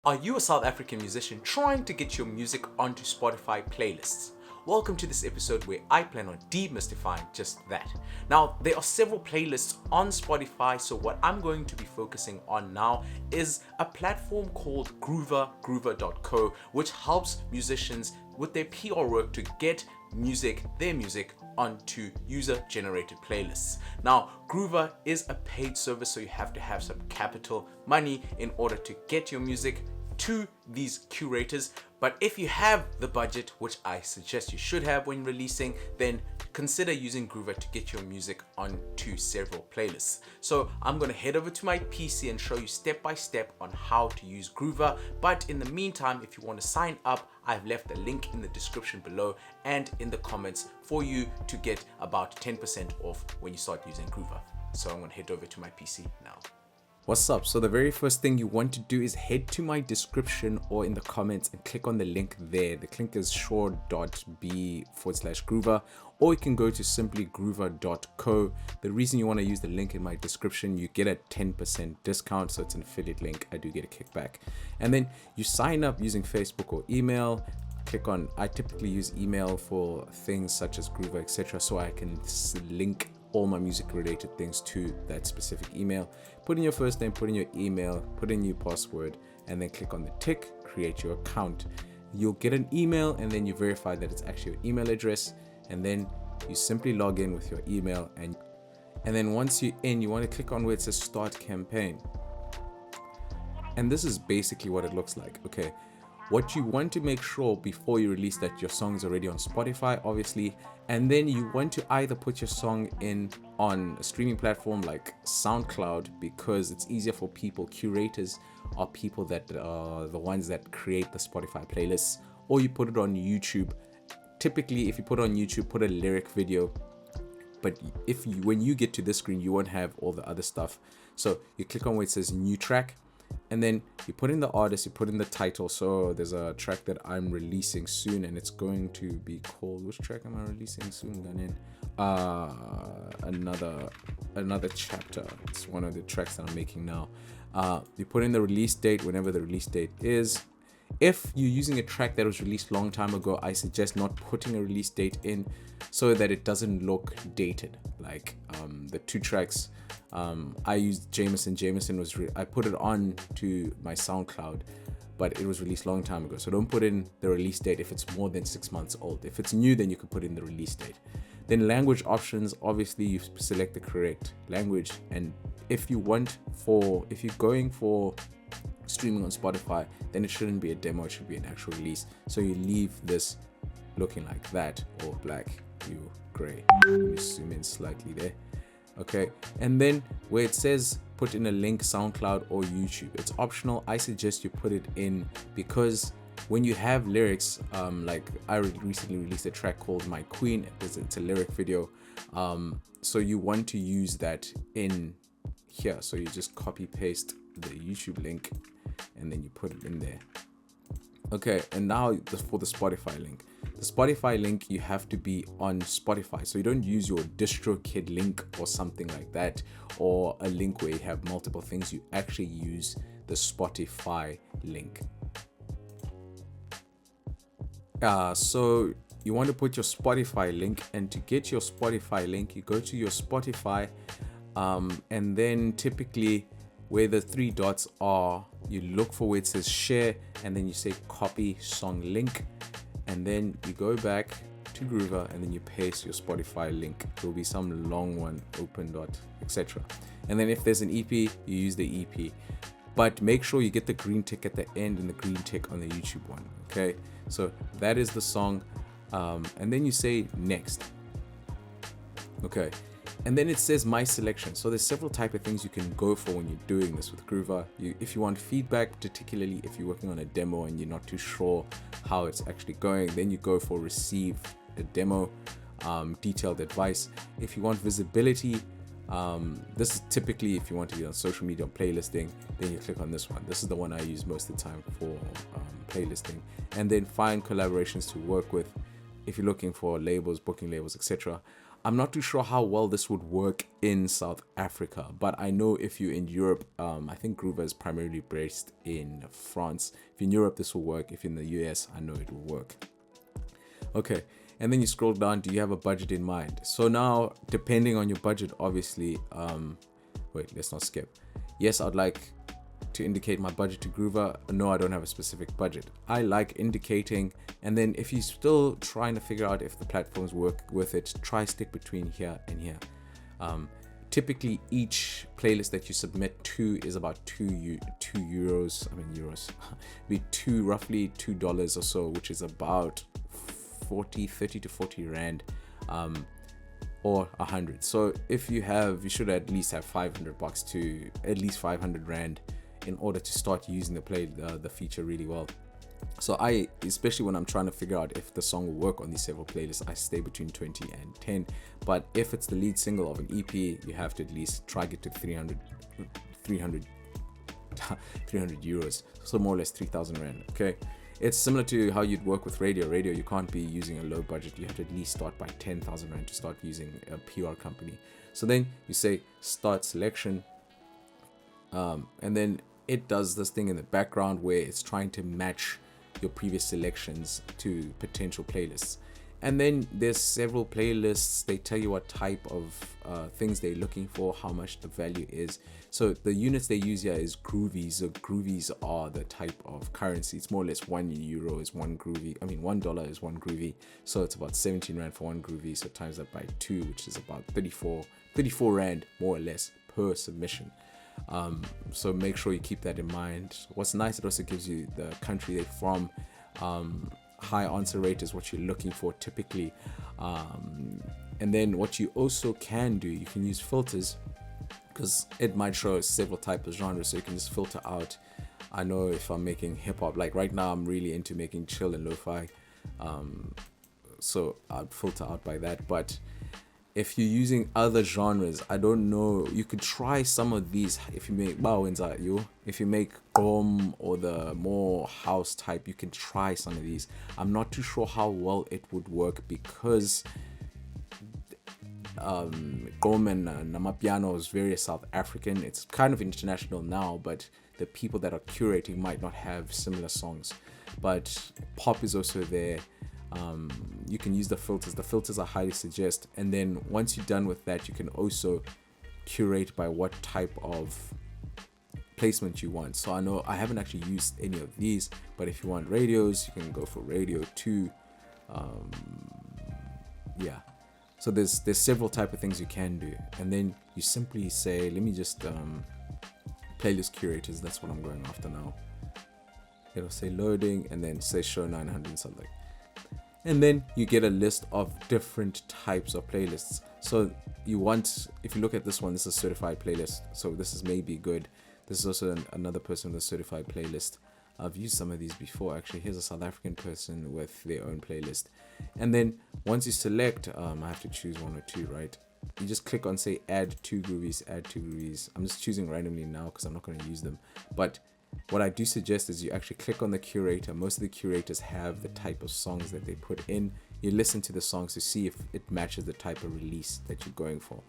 Are you a South African musician trying to get your music onto Spotify playlists? Welcome to this episode where I plan on demystifying just that. Now, there are several playlists on Spotify, so what I'm going to be focusing on now is a platform called Groover.co, which helps musicians with their PR work to get their music onto user-generated playlists. Now, Groover is a paid service, so you have to have some capital money in order to get your music to these curators. But if you have the budget, which I suggest you should have when releasing, then consider using Groover to get your music onto several playlists. So I'm going to head over to my PC and show you step by step on how to use Groover. But in the meantime, if you want to sign up, I've left a link in the description below and in the comments for you to get about 10% off when you start using Groover. So I'm going to head over to my PC now. What's up? So the very first thing you want to do is head to my description or in the comments and click on the link there. The link is shore.b/Groover, or you can go to simply Groover.co. The reason you want to use the link in my description, you get a 10% discount, so it's an affiliate link. I do get a kickback. And then you sign up using Facebook or email. Click on, I typically use email for things such as Groover, etc., so I can link all my music related things to that specific email. Put in your first name, put in your email, put in your password, and then click on the tick, create your account. You'll get an email, and then you verify that it's actually your email address, and then you simply log in with your email, and then once you're in, you want to click on where it says start campaign. And this is basically what it looks like. Okay, what you want to make sure before you release that your song is already on Spotify, obviously, and then you want to either put your song in on a streaming platform like SoundCloud, because it's easier for people. Curators are people that are the ones that create the Spotify playlists, or you put it on YouTube. Typically, if you put it on YouTube, put a lyric video, but when you get to this screen, you won't have all the other stuff. So you click on where it says new track, and then you put in the artist, you put in the title. So there's a track that I'm releasing soon, and it's going to be called, which track am I releasing soon? Another chapter. It's one of the tracks that I'm making now. You put in the release date, whenever the release date is. If you're using a track that was released a long time ago, I suggest not putting a release date in so that it doesn't look dated. Like the two tracks I used Jameson was I put it on to my SoundCloud, but it was released a long time ago. So don't put in the release date if it's more than 6 months old. If it's new, then you can put in the release date. Then language options, obviously you select the correct language. And if you're going for streaming on Spotify, then it shouldn't be a demo, it should be an actual release. So you leave this looking like that, or black, gray. Let me zoom in slightly there. Okay, and then where it says put in a link, SoundCloud or YouTube, it's optional. I suggest you put it in because when you have lyrics, like I recently released a track called My Queen. It's a lyric video, so you want to use that in here. So you just copy paste the YouTube link and then you put it in there. Okay, and now for the Spotify link. The Spotify link, you have to be on Spotify. So you don't use your DistroKid link or something like that, or a link where you have multiple things. You actually use the Spotify link. So you want to put your Spotify link, and to get your Spotify link, you go to your Spotify, and then typically where the three dots are, you look for where it says share, and then you say copy song link, and then you go back to Groover and then you paste your Spotify link. There'll be some long one, open dot, etc. And then if there's an EP, you use the EP, but make sure you get the green tick at the end and the green tick on the YouTube one. Okay, so that is the song, and then you say next. Okay, and then it says my selection. So there's several type of things you can go for when you're doing this with Groover. If you want feedback, particularly if you're working on a demo and you're not too sure how it's actually going, then you go for receive a demo, detailed advice. If you want visibility, this is typically if you want to be on social media or playlisting, then you click on this one. This is the one I use most of the time for playlisting. And then find collaborations to work with. If you're looking for labels, booking labels, etc. I'm not too sure how well this would work in South Africa, but I know if you're in Europe, I think Groover is primarily based in France. If you're in Europe, this will work. If you're in the US, I know it will work. Okay, and then you scroll down. Do you have a budget in mind? So now, depending on your budget, obviously, wait, let's not skip. Yes, I'd like to indicate my budget to Groover. No, I don't have a specific budget. I like indicating, and then if you're still trying to figure out if the platforms work with it, try stick between here and here. Typically, each playlist that you submit to is about euros. Be roughly $2 or so, which is about 30 to 40 rand, or 100. So if you should at least have $500 to at least 500 rand in order to start using the feature really well. So especially when I'm trying to figure out if the song will work on these several playlists, I stay between 20 and 10. But if it's the lead single of an EP, you have to at least try get to 300 euros. So more or less 3,000 rand. Okay. It's similar to how you'd work with radio. Radio, you can't be using a low budget. You have to at least start by 10,000 rand to start using a PR company. So then you say start selection. And then it does this thing in the background where it's trying to match your previous selections to potential playlists. And then there's several playlists. They tell you what type of things they're looking for, how much the value is. So the units they use here is groovies. So groovies are the type of currency. It's more or less €1 is one groovy. $1 is one groovy. So it's about 17 rand for one groovy. So times that by 2, which is about 34 rand more or less per submission. So make sure you keep that in mind. What's nice, it also gives you the country they're from. High answer rate is what you're looking for typically. And then what you also can do, you can use filters, because it might show several types of genres, so you can just filter out. I know if I'm making hip hop, like right now I'm really into making chill and lo-fi, so I'd filter out by that. But if you're using other genres, I don't know, you could try some of these. If you make if you make gqom or the more house type, you can try some of these. I'm not too sure how well it would work, because gqom and namapiano is very South African. It's kind of international now, but the people that are curating might not have similar songs. But pop is also there. You can use the filters I highly suggest. And then once you're done with that, you can also curate by what type of placement you want. So I know I haven't actually used any of these, but if you want radios, you can go for radio too. Yeah, so there's several type of things you can do. And then you simply say, let me just playlist curators. That's what I'm going after now. It'll say loading and then say show 900 something. And then you get a list of different types of playlists. So if you look at this one, this is a certified playlist. So this is maybe good. This is also another person with a certified playlist. I've used some of these before. Actually, here's a South African person with their own playlist. And then once you select, I have to choose one or two, right? You just click on say add two groovies. I'm just choosing randomly now because I'm not going to use them. But what I do suggest is you actually click on the curator. Most of the curators have the type of songs that they put in. You listen to the songs to see if it matches the type of release that you're going for.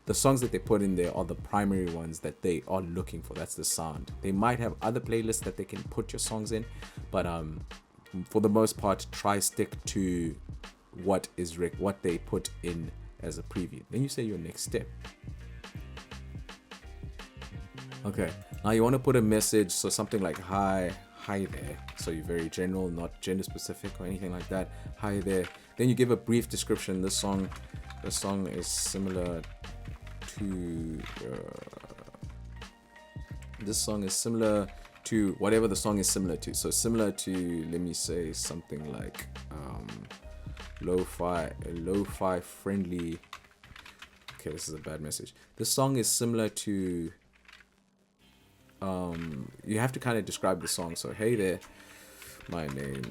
The songs that they put in there are the primary ones that they are looking for. That's the sound. They might have other playlists that they can put your songs in, but for the most part, try stick to what they put in as a preview. Then you say your next step. Okay, now you want to put a message, so something like hi there. So you're very general, not gender specific or anything like that. Hi there. Then you give a brief description. The song is similar to whatever the song is similar to. So similar to, let me say something like lo-fi friendly. Okay, this is a bad message. This song is similar to you have to kind of describe the song. So hey there, my name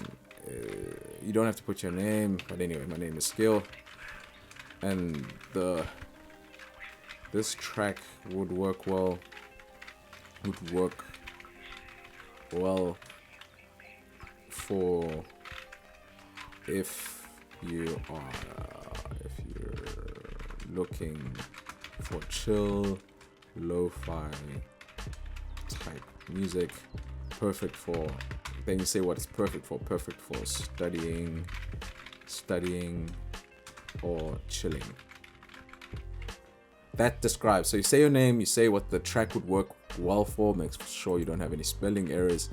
you don't have to put your name, but anyway, my name is Skill, and this track would work well for if you're looking for chill, lo-fi type music, perfect for, then you say what it's perfect for studying or chilling. That describes, so you say your name, you say what the track would work well for, make sure you don't have any spelling errors,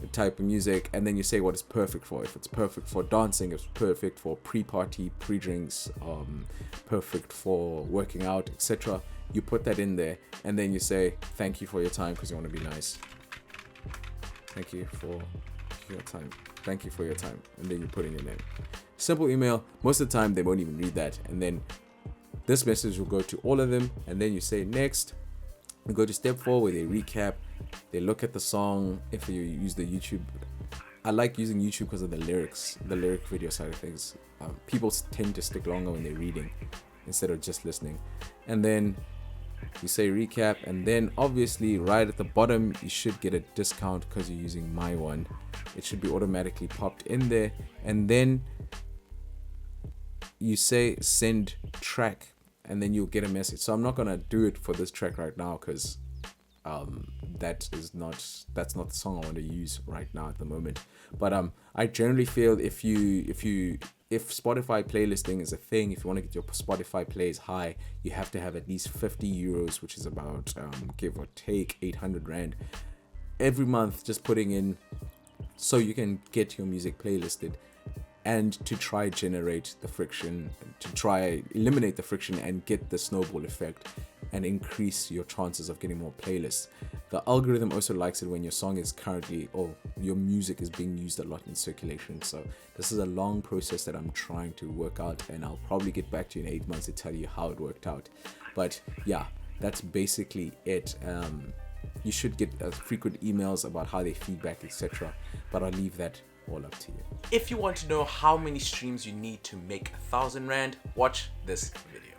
the type of music, and then you say what it's perfect for. If it's perfect for dancing, if it's perfect for pre-party, pre-drinks, perfect for working out, etc. You put that in there, and then you say thank you for your time, because you want to be nice. Thank you for your time. Thank you for your time. And then you put in your name. Simple email. Most of the time they won't even read that, and then this message will go to all of them, and then you say next. You go to step 4 where they recap, they look at the song. If you use the YouTube, I like using YouTube because of the lyrics, the lyric video side of things. People tend to stick longer when they're reading instead of just listening. And then you say recap, and then obviously right at the bottom you should get a discount because you're using my one. It should be automatically popped in there, and then you say send track, and then you'll get a message. So I'm not gonna do it for this track right now because that's not the song I want to use right now at the moment. But I generally feel if Spotify playlisting is a thing, if you want to get your Spotify plays high, you have to have at least 50 euros, which is about give or take 800 rand every month, just putting in so you can get your music playlisted, and to try generate the friction, to try eliminate the friction and get the snowball effect and increase your chances of getting more playlists. The algorithm also likes it when your song is currently, or your music is being used a lot in circulation. So this is a long process that I'm trying to work out, and I'll probably get back to you in 8 months to tell you how it worked out. But yeah, that's basically it. You should get frequent emails about how they feedback, etc. But I'll leave that all up to you. If you want to know how many streams you need to make 1,000 rand, watch this video.